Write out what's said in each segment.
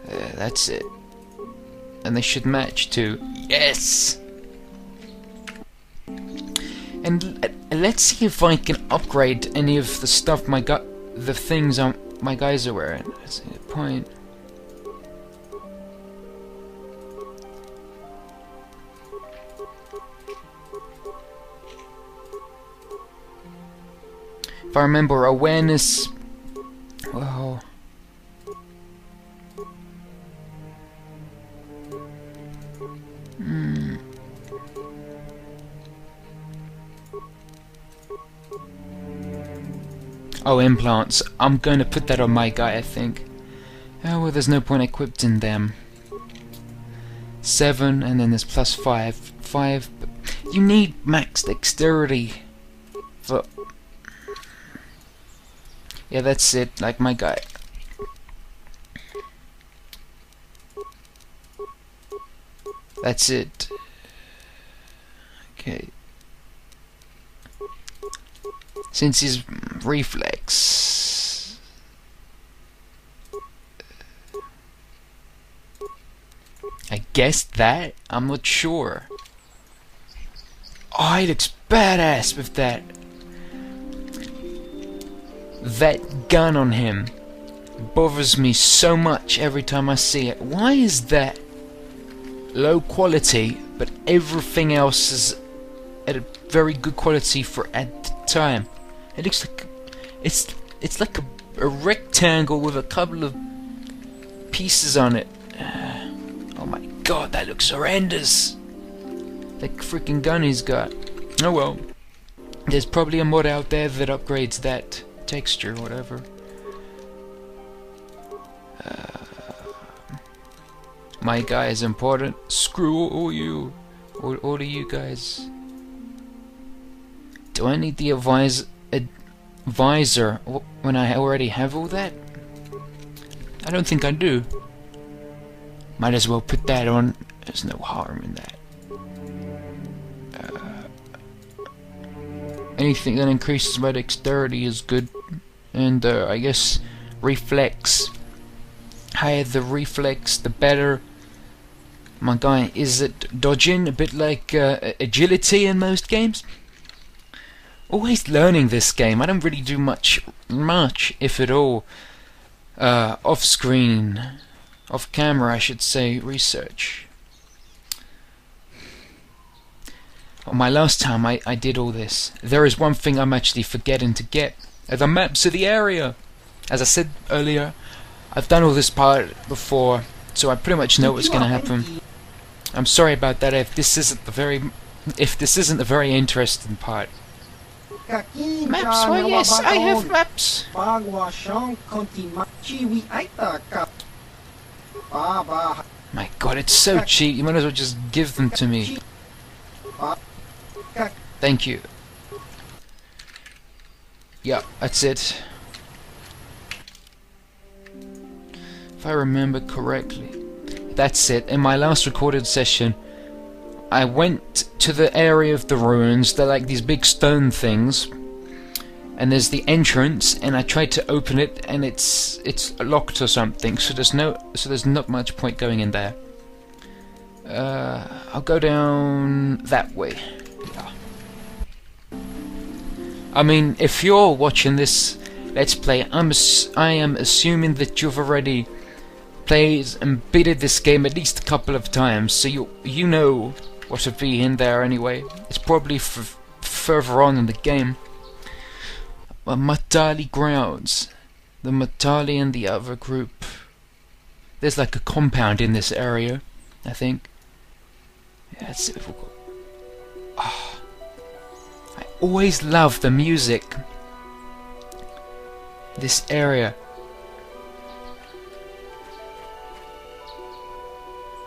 That's it. And they should match too. Yes! And let's see if I can upgrade any of the stuff my guys are wearing. That's a good point. If I remember, awareness. Well. Oh, implants. I'm going to put that on my guy, I think. Oh, well, there's no point equipped in them. 7, and then there's plus 5. 5. You need max dexterity for. Yeah, that's it, like my guy. That's it. Okay. Since his reflex. I guess that? I'm not sure. Oh, he looks badass with that. That gun on him bothers me so much every time I see it. Why is that low quality, but everything else is at a very good quality for at the time? It looks like it's like a rectangle with a couple of pieces on it. Oh my god, that looks horrendous. That freaking gun he's got. Oh well. There's probably a mod out there that upgrades that texture, whatever. My guy is important. Screw all you. All of you guys. Do I need the visor when I already have all that? I don't think I do. Might as well put that on. There's no harm in that. Anything that increases my dexterity is good. And I guess reflex. Higher the reflex, the better. My guy is at dodging, a bit like agility in most games. Always learning this game. I don't really do much, if at all, off screen, off camera, I should say, research. My last time I did all this, there is one thing I'm actually forgetting to get: the maps of the area. As I said earlier, I've done all this part before, so I pretty much know what's going to happen. I'm sorry about that if this isn't the very interesting part. Maps? Well, yes, I have maps. My god, it's so cheap. You might as well just give them to me. Thank you. Yeah, that's it. If I remember correctly. That's it. In my last recorded session, I went to the area of the ruins. They're like these big stone things. And there's the entrance, and I tried to open it, and it's locked or something. So there's not much point going in there. I'll go down that way. Yeah. I mean, if you're watching this Let's Play, I am assuming that you've already played and beaten this game at least a couple of times, so you know what to be in there anyway. It's probably further on in the game. Matali grounds. The Matali and the other group. There's like a compound in this area, I think. Yeah, let's see if we'll go. Oh, I always love the music. This area.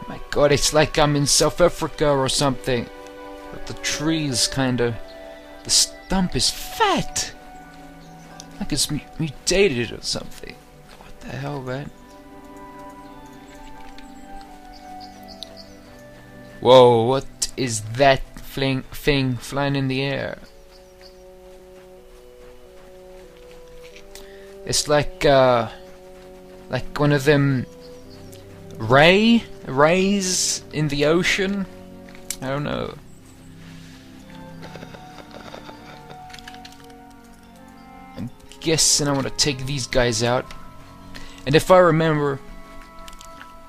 My god, it's like I'm in South Africa or something. But the trees kinda... The stump is fat! Like it's mutated or something. What the hell, man? Whoa, what is that thing flying in the air? It's like one of them Rays in the ocean? I don't know. I'm guessing I want to take these guys out. And if I remember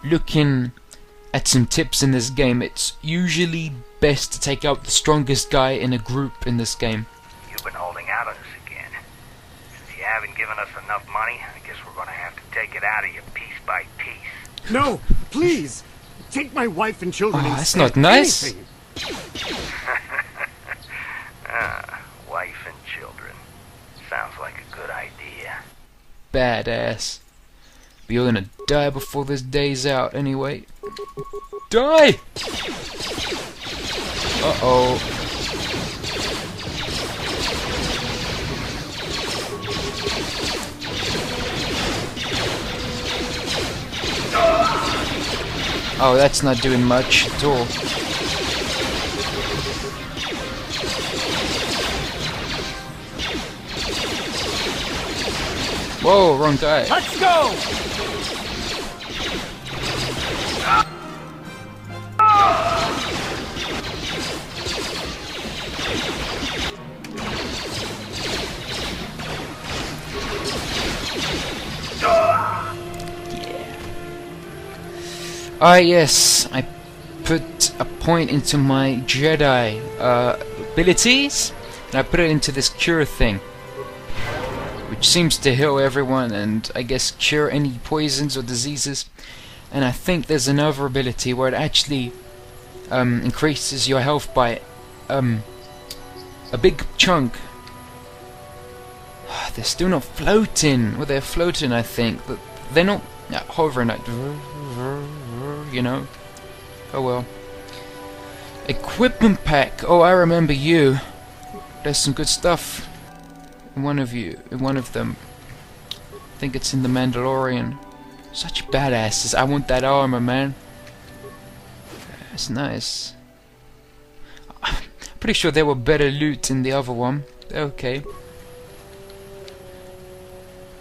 looking at some tips in this game, it's usually best to take out the strongest guy in a group in this game. You've been holding out on us again. Since you haven't given us enough money, I guess we're gonna have to take it out of you piece by piece. No, please! Take my wife and children instead. That's not nice. Anything. Wife and children. Sounds like a good idea. Badass. But you're gonna die before this day's out anyway. Die! Uh-oh. Oh, that's not doing much at all. Whoa, wrong guy. Let's go! Ah yes, I put a point into my Jedi abilities, and I put it into this cure thing, which seems to heal everyone and I guess cure any poisons or diseases. And I think there's another ability where it actually increases your health by a big chunk. They're still not floating. Well, they're floating, I think, but they're not hovering. Like, you know. Oh well. Equipment pack. Oh, I remember you. There's some good stuff in one of them. I think it's in the Mandalorian. Such badasses. I want that armor, man. It's nice. I'm pretty sure there were better loot in the other one. Okay.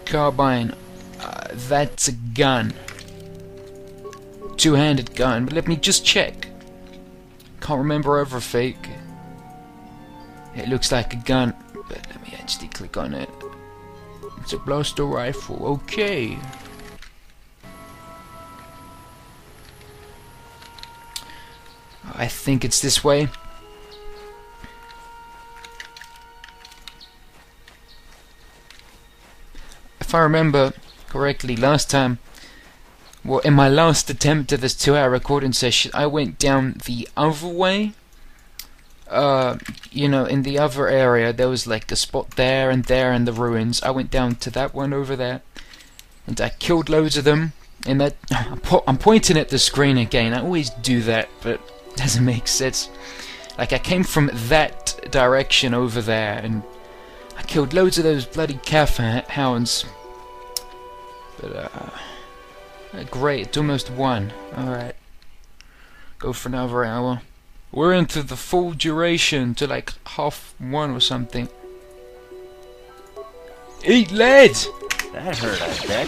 Carbine. That's a gun. Two-handed gun. But let me just check. Can't remember everything. It looks like a gun, but let me actually click on it. It's a blaster rifle. Okay. I think it's this way. If I remember correctly, last time, well, in my last attempt at this 2-hour recording session, I went down the other way. You know, in the other area, there was like a spot there and there in the ruins. I went down to that one over there, and I killed loads of them. And that I'm pointing at the screen again. I always do that, but it doesn't make sense. Like, I came from that direction over there, and I killed loads of those bloody calf hounds. But great, it's almost 1. Alright. Go for another hour. We're into the full duration to like 1/2 or something. Eat lead! That hurt, I bet.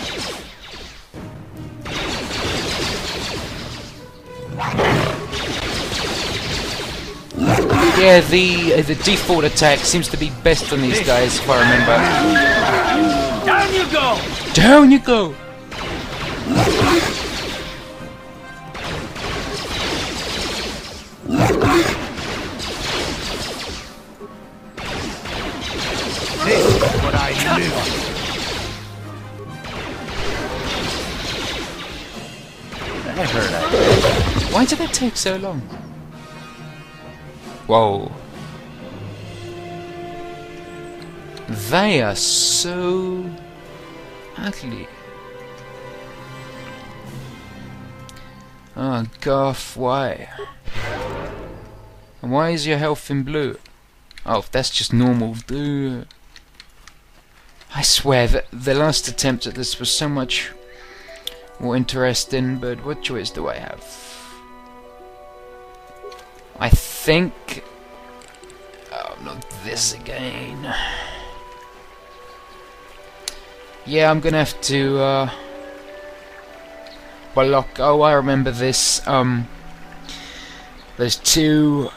Yeah, the default attack seems to be best on these guys, if I remember. Down you go! Down you go! This is what I knew. That hurt, I bet. Why did it take so long? Whoa. They are so ugly. Oh, Garth, why? And why is your health in blue? Oh, that's just normal. Ugh. I swear that the last attempt at this was so much more interesting, but what choice do I have? I think... Oh, not this again. Yeah, I'm gonna have to Bolook. Oh, I remember this. There's two.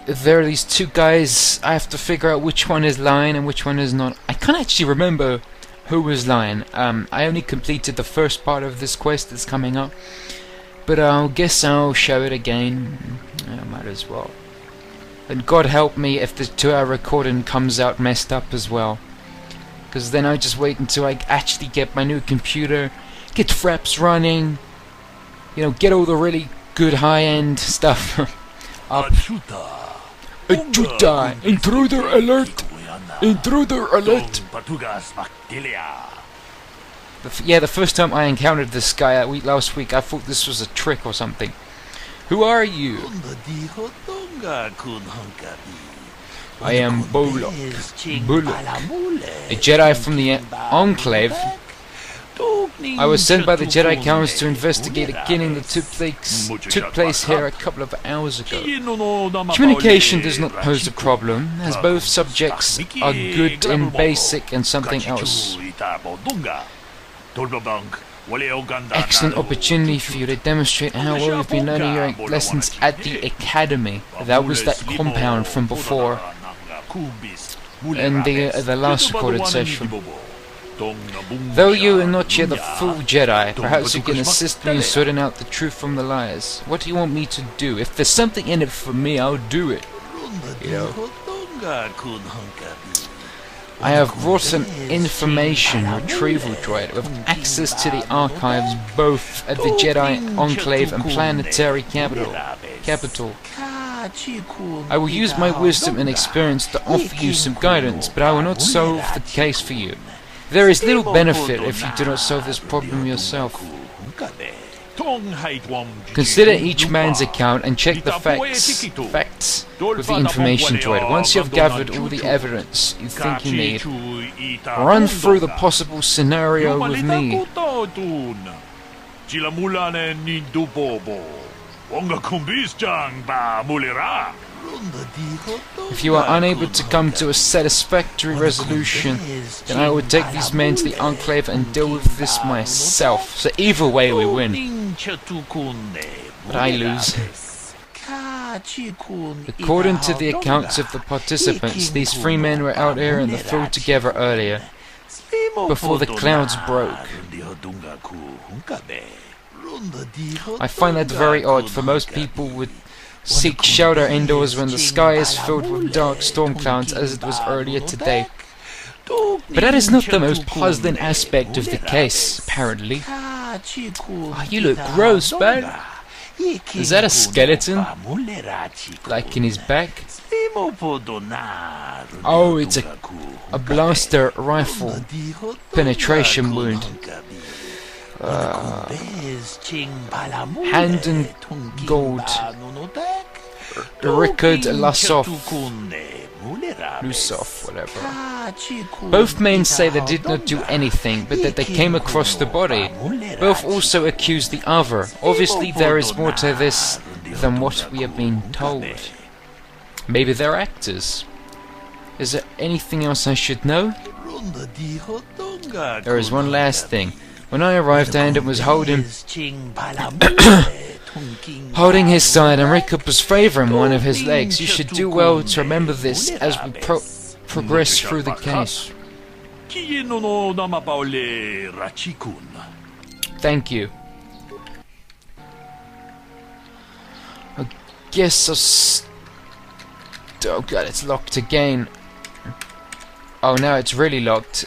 There are these two guys. I have to figure out which one is lying and which one is not. I can't actually remember who was lying. I only completed the first part of this quest that's coming up, but I guess I'll show it again. I might as well. And God help me if the 2-hour recording comes out messed up as well, because then I just wait until I actually get my new computer, get fraps running, you know, get all the really good high-end stuff up. Intruder! Intruder alert! Intruder alert! The first time I encountered this guy last week, I thought this was a trick or something. Who are you? I am Bolook. A Jedi from the Enclave. I was sent by the Jedi Council to investigate a killing that took place here a couple of hours ago. Communication does not pose a problem, as both subjects are good and basic and something else. Excellent opportunity for you to demonstrate how well you've been learning your lessons at the Academy. That was that compound from before, in the last recorded session. Though you are not yet a full Jedi, perhaps you can assist me in sorting out the truth from the lies. What do you want me to do? If there's something in it for me, I'll do it. You know. I have brought an information retrieval droid with access to the archives both at the Jedi Enclave and Planetary Capital. I will use my wisdom and experience to offer you some guidance, but I will not solve the case for you. There is little benefit if you do not solve this problem yourself. Consider each man's account and check the facts with the information droid. Once you have gathered all the evidence you think you need, run through the possible scenario with me. If you are unable to come to a satisfactory resolution, then I will take these men to the Enclave and deal with this myself. So either way we win. But I lose. According to the accounts of the participants, these 3 men were out here in the field together earlier, before the clouds broke. I find that very odd, for most people would seek shelter indoors when the sky is filled with dark storm clouds as it was earlier today. But that is not the most puzzling aspect of the case, apparently. Oh, you look gross, man. Is that a skeleton? Like in his back? Oh, it's a blaster rifle penetration wound. Handon Rickard, Lusoff, whatever. Both men say they did not do anything, but that they came across the body. Both also accuse the other. Obviously there is more to this than what we have been told. Maybe they're actors. Is there anything else I should know? There is one last thing. When I arrived, Handon was holding his side and Rickard was favouring one of his legs. You should do well to remember this as we progress through the case. Thank you. I guess oh god, it's locked again. Oh, now it's really locked.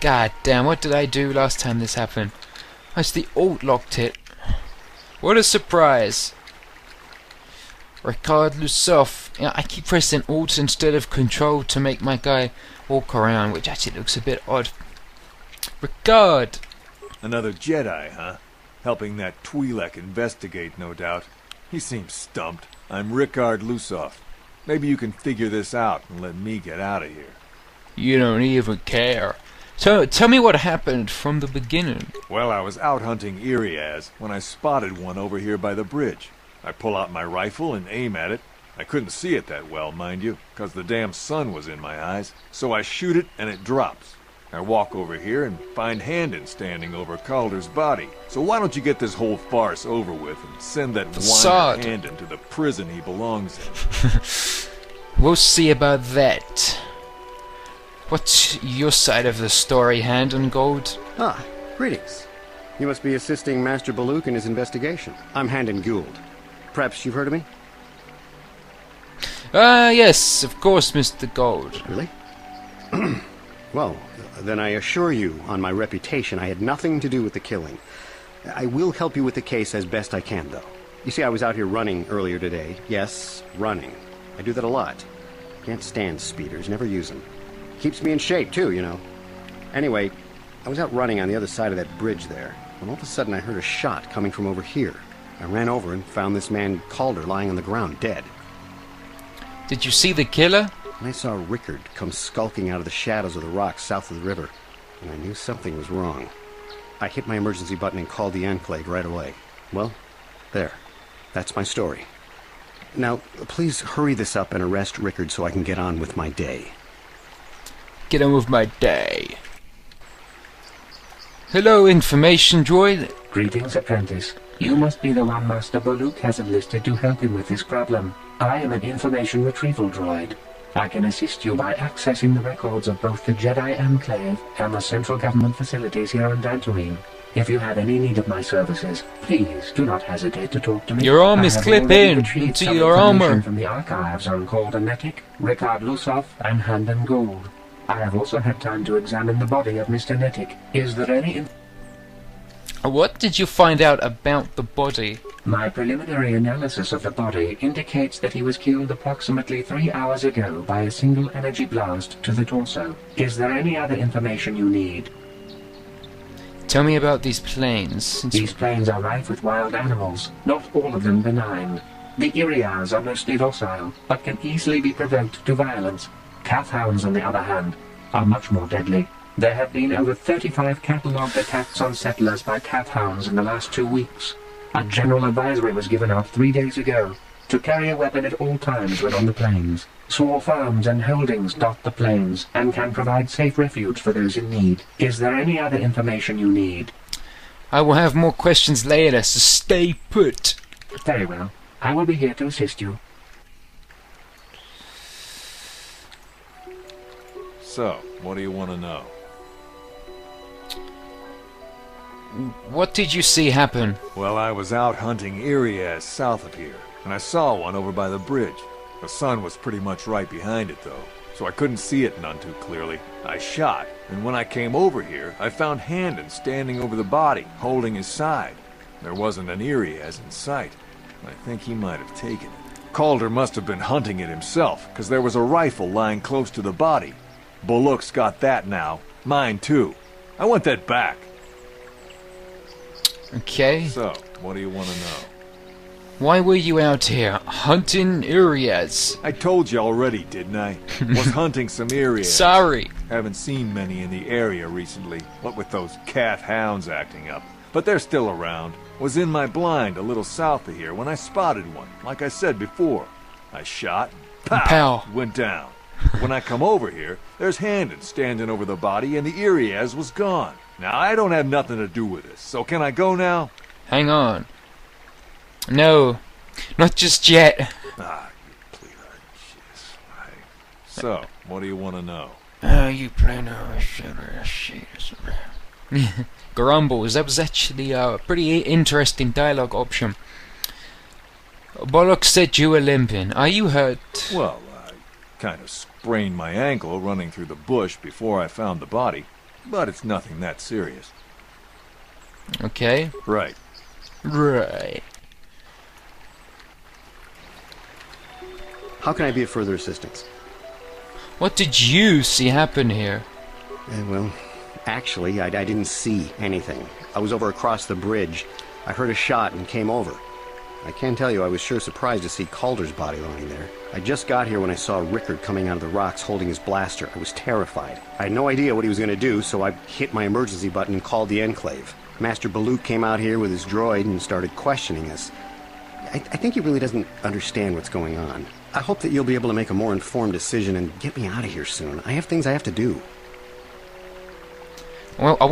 God damn, what did I do last time this happened? That's the alt locked it. What a surprise. Rickard Lusoff. Yeah, I keep pressing alt instead of control to make my guy walk around, which actually looks a bit odd. Rickard! Another Jedi, huh? Helping that Twi'lek investigate, no doubt. He seems stumped. I'm Rickard Lusoff. Maybe you can figure this out and let me get out of here. You don't even care. Tell me what happened from the beginning. Well, I was out hunting Iriaz when I spotted one over here by the bridge. I pull out my rifle and aim at it, I couldn't see it that well, mind you, because the damn sun was in my eyes. So I shoot it and it drops. I walk over here and find Handon standing over Calder's body. So why don't you get this whole farce over with and send that whiner Handon to the prison he belongs in? We'll see about that. What's your side of the story, Handon Gold? Ah, greetings. You must be assisting Master Bolook in his investigation. I'm Handon Gould. Perhaps you've heard of me? Yes, of course, Mr. Gold. Really? Well, then I assure you, on my reputation, I had nothing to do with the killing. I will help you with the case as best I can, though. You see, I was out here running earlier today. Yes, running. I do that a lot. Can't stand speeders, never use them. Keeps me in shape, too, you know. Anyway, I was out running on the other side of that bridge there, when all of a sudden I heard a shot coming from over here. I ran over and found this man Calder lying on the ground, dead. Did you see the killer? And I saw Rickard come skulking out of the shadows of the rocks south of the river, and I knew something was wrong. I hit my emergency button and called the Enclave right away. Well, there. That's my story. Now, please hurry this up and arrest Rickard so I can get on with my day. Get on with my day. Hello, information droid. Greetings, apprentice. You must be the one Master Bolook has enlisted to help him with this problem. I am an information retrieval droid. I can assist you by accessing the records of both the Jedi Enclave and the central government facilities here on Dantooine. If you have any need of my services, please do not hesitate to talk to me. Your arm is clipping to your armor. From the archives on KotOR, Rickard Lusoff, and Handon Gould. I have also had time to examine the body of Mr. Nettic. Is there any... What did you find out about the body? My preliminary analysis of the body indicates that he was killed approximately 3 hours ago by a single energy blast to the torso. Is there any other information you need? Tell me about these planes. These planes are rife with wild animals, not all of them benign. The Irias are mostly docile, but can easily be provoked to violence. Cat-hounds, on the other hand, are much more deadly. There have been over 35 catalogued attacks on settlers by cat-hounds in the last 2 weeks. A general advisory was given out 3 days ago to carry a weapon at all times when on the plains. Small farms and holdings dot the plains and can provide safe refuge for those in need. Is there any other information you need? I will have more questions later, so stay put. Very well. I will be here to assist you. So, what do you want to know? What did you see happen? Well, I was out hunting Irias south of here, and I saw one over by the bridge. The sun was pretty much right behind it, though, so I couldn't see it none too clearly. I shot, and when I came over here, I found Handon standing over the body, holding his side. There wasn't an Irias in sight. I think he might have taken it. Calder must have been hunting it himself, because there was a rifle lying close to the body. Bolook's got that now. Mine, too. I want that back. Okay. So, what do you want to know? Why were you out here hunting Irias? I told you already, didn't I? Was hunting some Irias. Sorry. Haven't seen many in the area recently, what with those cat hounds acting up. But they're still around. Was in my blind a little south of here when I spotted one, like I said before. I shot, pow, went down. When I come over here, there's Handon standing over the body and the Irias was gone. Now, I don't have nothing to do with this, so can I go now? Hang on. No, not just yet. Ah, you pleaser. Jeez. So, what do you want to know? You play no shit. Grumbles. That was actually a pretty interesting dialogue option. Bolook said you were limping. Are you hurt? Well, I kind of sprained my ankle running through the bush before I found the body. But it's nothing that serious. Okay. Right. Right. How can I be of further assistance? What did you see happen here? Well, actually, I didn't see anything. I was over across the bridge. I heard a shot and came over. I can tell you I was sure surprised to see Calder's body lying there. I just got here when I saw Rickard coming out of the rocks holding his blaster. I was terrified. I had no idea what he was going to do, so I hit my emergency button and called the Enclave. Master Bolook came out here with his droid and started questioning us. I think he really doesn't understand what's going on. I hope that you'll be able to make a more informed decision and get me out of here soon. I have things I have to do. Well, I